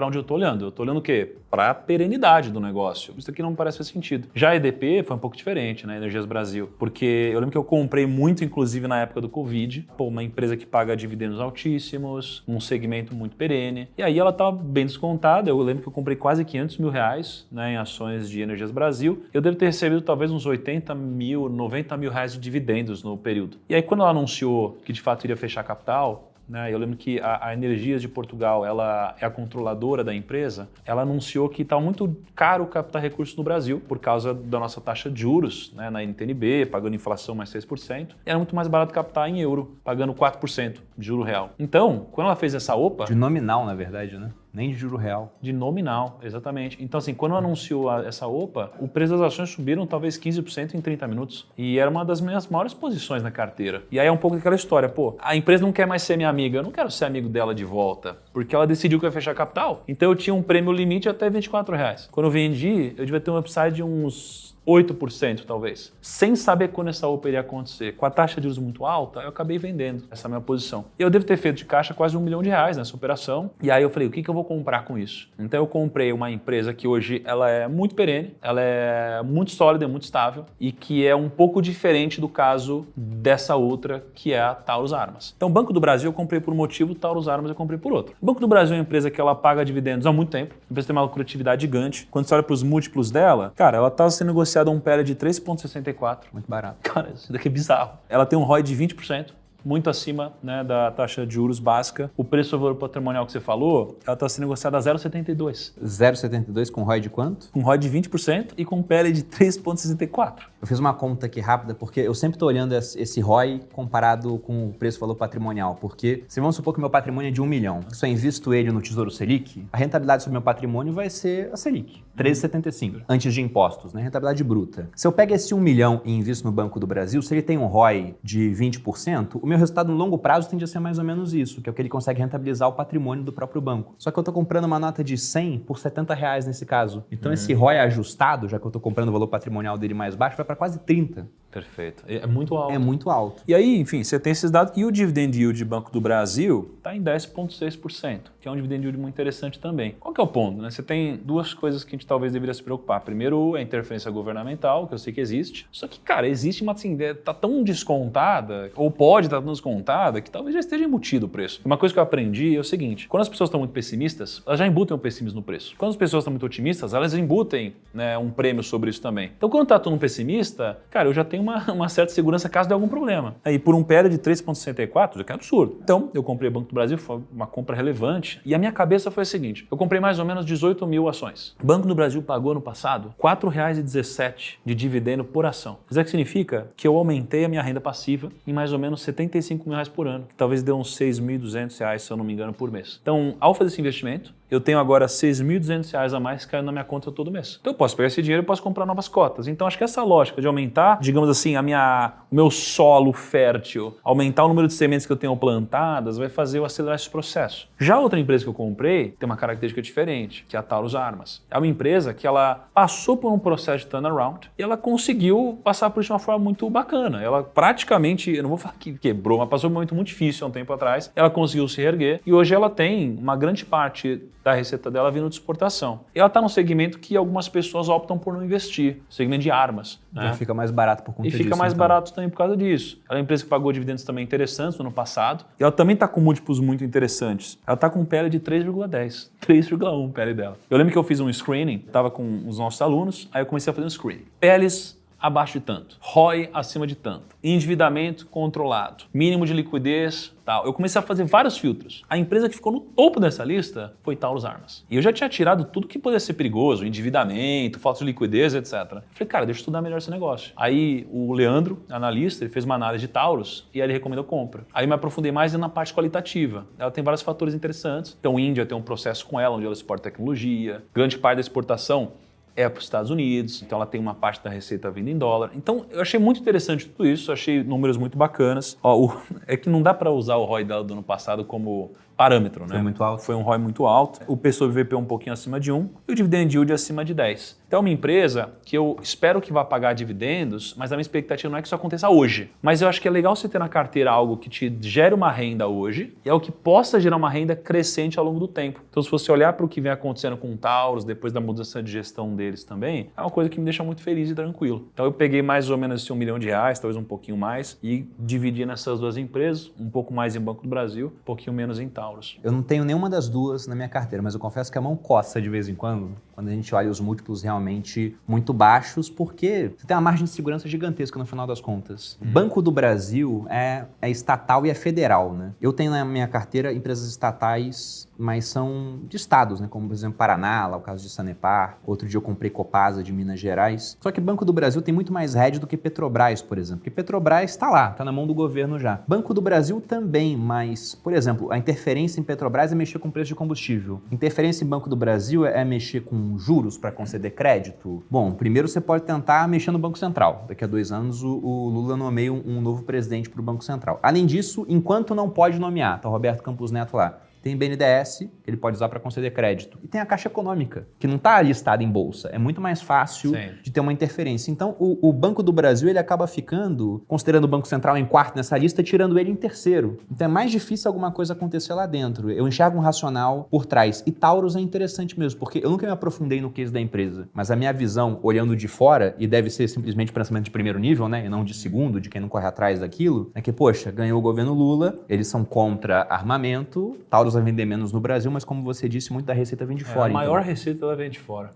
para onde eu estou olhando. Eu estou olhando o quê? Para a perenidade do negócio. Isso aqui não me parece fazer sentido. Já a EDP foi um pouco diferente, né? Energias Brasil. Porque eu lembro que eu comprei muito, inclusive, na época do Covid. Pô, uma empresa que paga dividendos altíssimos, um segmento muito perene. E aí ela estava bem descontada. Eu lembro que eu comprei quase R$500 mil, né, em ações de Energias Brasil. Eu devo ter recebido talvez uns 80 mil, 90 mil reais de dividendos no período. E aí quando ela anunciou que de fato iria fechar capital, né, eu lembro que a Energias de Portugal, ela é a controladora da empresa, ela anunciou que estava muito caro captar recursos no Brasil por causa da nossa taxa de juros, né, na NTNB, pagando inflação mais 6%, e era muito mais barato captar em euro, pagando 4% de juro real. Então, quando ela fez essa OPA... De nominal, na verdade, né? Nem de juro real. De nominal, exatamente. Então, assim, quando anunciou essa OPA, o preço das ações subiram talvez 15% em 30 minutos. E era uma das minhas maiores posições na carteira. E aí é um pouco aquela história, pô, a empresa não quer mais ser minha amiga, eu não quero ser amigo dela de volta, porque ela decidiu que ia fechar capital. Então eu tinha um prêmio limite até R$24. Quando eu vendi, eu devia ter um upside de uns 8% talvez, sem saber quando essa OPA iria acontecer. Com a taxa de juros muito alta, eu acabei vendendo essa minha posição. E eu devo ter feito de caixa quase R$1 milhão nessa operação. E aí eu falei, o que eu vou comprar com isso? Então eu comprei uma empresa que hoje ela é muito perene, ela é muito sólida, muito estável e que é um pouco diferente do caso dessa outra, que é a Taurus Armas. Então o Banco do Brasil eu comprei por um motivo, Taurus Armas eu comprei por outro. O Banco do Brasil é uma empresa que ela paga dividendos há muito tempo, a empresa tem uma lucratividade gigante. Quando você olha para os múltiplos dela, cara, ela está sendo negociada a um PL de 3,64. Muito barato. Cara, isso daqui é bizarro. Ela tem um ROI de 20%. Muito acima, né, da taxa de juros básica. O preço sobre valor patrimonial que você falou, ela está sendo negociada a 0,72. 0,72 com ROI de quanto? Com ROI de 20% e com PL de 3,64. Eu fiz uma conta aqui rápida, porque eu sempre estou olhando esse ROI comparado com o preço valor patrimonial. Porque se vamos supor que meu patrimônio é de 1 milhão, se eu invisto ele no Tesouro Selic, a rentabilidade sobre meu patrimônio vai ser a Selic, 13,75, antes de impostos, né? Rentabilidade bruta. Se eu pego esse 1 milhão e invisto no Banco do Brasil, se ele tem um ROI de 20%, o meu resultado no longo prazo tende a ser mais ou menos isso, que é o que ele consegue rentabilizar o patrimônio do próprio banco. Só que eu estou comprando uma nota de 100 por R$70 nesse caso. Então esse ROI ajustado, já que eu estou comprando o valor patrimonial dele mais baixo, vai para quase 30. Perfeito. É muito alto. É muito alto. E aí, enfim, você tem esses dados e o dividend yield de Banco do Brasil está em 10,6%, que é um dividend yield muito interessante também. Qual que é o ponto, né? Você tem duas coisas que a gente talvez deveria se preocupar. Primeiro, a interferência governamental, que eu sei que existe. Só que, cara, existe uma assim, tá tão descontada, ou pode estar tão descontada, que talvez já esteja embutido o preço. Uma coisa que eu aprendi é o seguinte, quando as pessoas estão muito pessimistas, elas já embutem o pessimismo no preço. Quando as pessoas estão muito otimistas, elas embutem, né, um prêmio sobre isso também. Então, quando tá todo mundo pessimista, cara, eu já tenho uma certa segurança caso dê algum problema. Aí, por um PL de 3,64, já que é absurdo. Então, eu comprei o Banco do Brasil, foi uma compra relevante, e a minha cabeça foi a seguinte, eu comprei mais ou menos 18 mil ações. O Banco do Brasil pagou no passado R$ 4,17 de dividendo por ação. Isso é que significa que eu aumentei a minha renda passiva em mais ou menos R$75 mil por ano, que talvez dê uns R$6.200, se eu não me engano, por mês. Então, ao fazer esse investimento, eu tenho agora R$6.200 a mais caindo na minha conta todo mês. Então eu posso pegar esse dinheiro e posso comprar novas cotas. Então acho que essa lógica de aumentar, digamos assim, o meu solo fértil, aumentar o número de sementes que eu tenho plantadas, vai fazer eu acelerar esse processo. Já outra empresa que eu comprei tem uma característica diferente, que é a Taurus Armas. É uma empresa que ela passou por um processo de turnaround e ela conseguiu passar por isso de uma forma muito bacana. Ela praticamente, eu não vou falar que quebrou, mas passou por um momento muito difícil há um tempo atrás. Ela conseguiu se reerguer e hoje ela tem uma grande parte da receita dela vindo de exportação. E ela está num segmento que algumas pessoas optam por não investir, segmento de armas. Né? Fica mais barato por conta disso. E fica mais barato também por causa disso. Ela é uma empresa que pagou dividendos também interessantes no ano passado. E ela também está com múltiplos muito interessantes. Ela está com um PL de 3,10. 3,1 o PL dela. Eu lembro que eu fiz um screening, estava com os nossos alunos, aí eu comecei a fazer um screening. PLs abaixo de tanto, ROI acima de tanto, endividamento controlado, mínimo de liquidez, tal. Eu comecei a fazer vários filtros. A empresa que ficou no topo dessa lista foi Taurus Armas. E eu já tinha tirado tudo que poderia ser perigoso, endividamento, falta de liquidez, etc. Eu falei, cara, deixa eu estudar melhor esse negócio. Aí o Leandro, analista, ele fez uma análise de Taurus e aí ele recomendou compra. Aí eu me aprofundei mais na parte qualitativa. Ela tem vários fatores interessantes. Então, Índia tem um processo com ela, onde ela exporta tecnologia. Grande parte da exportação é para os Estados Unidos, então ela tem uma parte da receita vindo em dólar. Então eu achei muito interessante tudo isso, achei números muito bacanas. É que não dá para usar o ROI dela do ano passado como parâmetro, né? Foi muito alto. Foi um ROI muito alto. O PSOVP um pouquinho acima de 1 e o dividend yield acima de 10. Então é uma empresa que eu espero que vá pagar dividendos, mas a minha expectativa não é que isso aconteça hoje. Mas eu acho que é legal você ter na carteira algo que te gere uma renda hoje e algo que possa gerar uma renda crescente ao longo do tempo. Então se você olhar para o que vem acontecendo com o Taurus, depois da mudança de gestão deles também, é uma coisa que me deixa muito feliz e tranquilo. Então eu peguei mais ou menos esse R$1 milhão, talvez um pouquinho mais, e dividi nessas duas empresas, um pouco mais em Banco do Brasil, um pouquinho menos em Taurus. Eu não tenho nenhuma das duas na minha carteira, mas eu confesso que a mão coça de vez em quando a gente olha os múltiplos realmente muito baixos, porque você tem uma margem de segurança gigantesca no final das contas. Banco do Brasil é estatal e é federal, né? Eu tenho na minha carteira empresas estatais, mas são de estados, né? Como, por exemplo, Paraná, lá o caso de Sanepar. Outro dia eu comprei Copasa de Minas Gerais. Só que Banco do Brasil tem muito mais hedge do que Petrobras, por exemplo. Porque Petrobras está lá, está na mão do governo já. Banco do Brasil também, mas, por exemplo, a interferência em Petrobras é mexer com o preço de combustível. Interferência em Banco do Brasil é mexer com juros para conceder crédito. Bom, primeiro você pode tentar mexer no Banco Central. Daqui a 2 anos o Lula nomeia um novo presidente para o Banco Central. Além disso, enquanto não pode nomear, tá o Roberto Campos Neto lá. Tem BNDES, que ele pode usar para conceder crédito. E tem a Caixa Econômica, que não está listada em bolsa. É muito mais fácil de ter uma interferência. Então, o Banco do Brasil ele acaba ficando, considerando o Banco Central em quarto nessa lista, tirando ele em terceiro. Então, é mais difícil alguma coisa acontecer lá dentro. Eu enxergo um racional por trás. E Taurus é interessante mesmo, porque eu nunca me aprofundei no case da empresa. Mas a minha visão, olhando de fora, e deve ser simplesmente pensamento de primeiro nível, né? E não de segundo, de quem não corre atrás daquilo, é que, poxa, ganhou o governo Lula, eles são contra armamento, Taurus vai vender menos no Brasil, mas como você disse, muito da receita vem de fora. A maior receita ela vem de fora.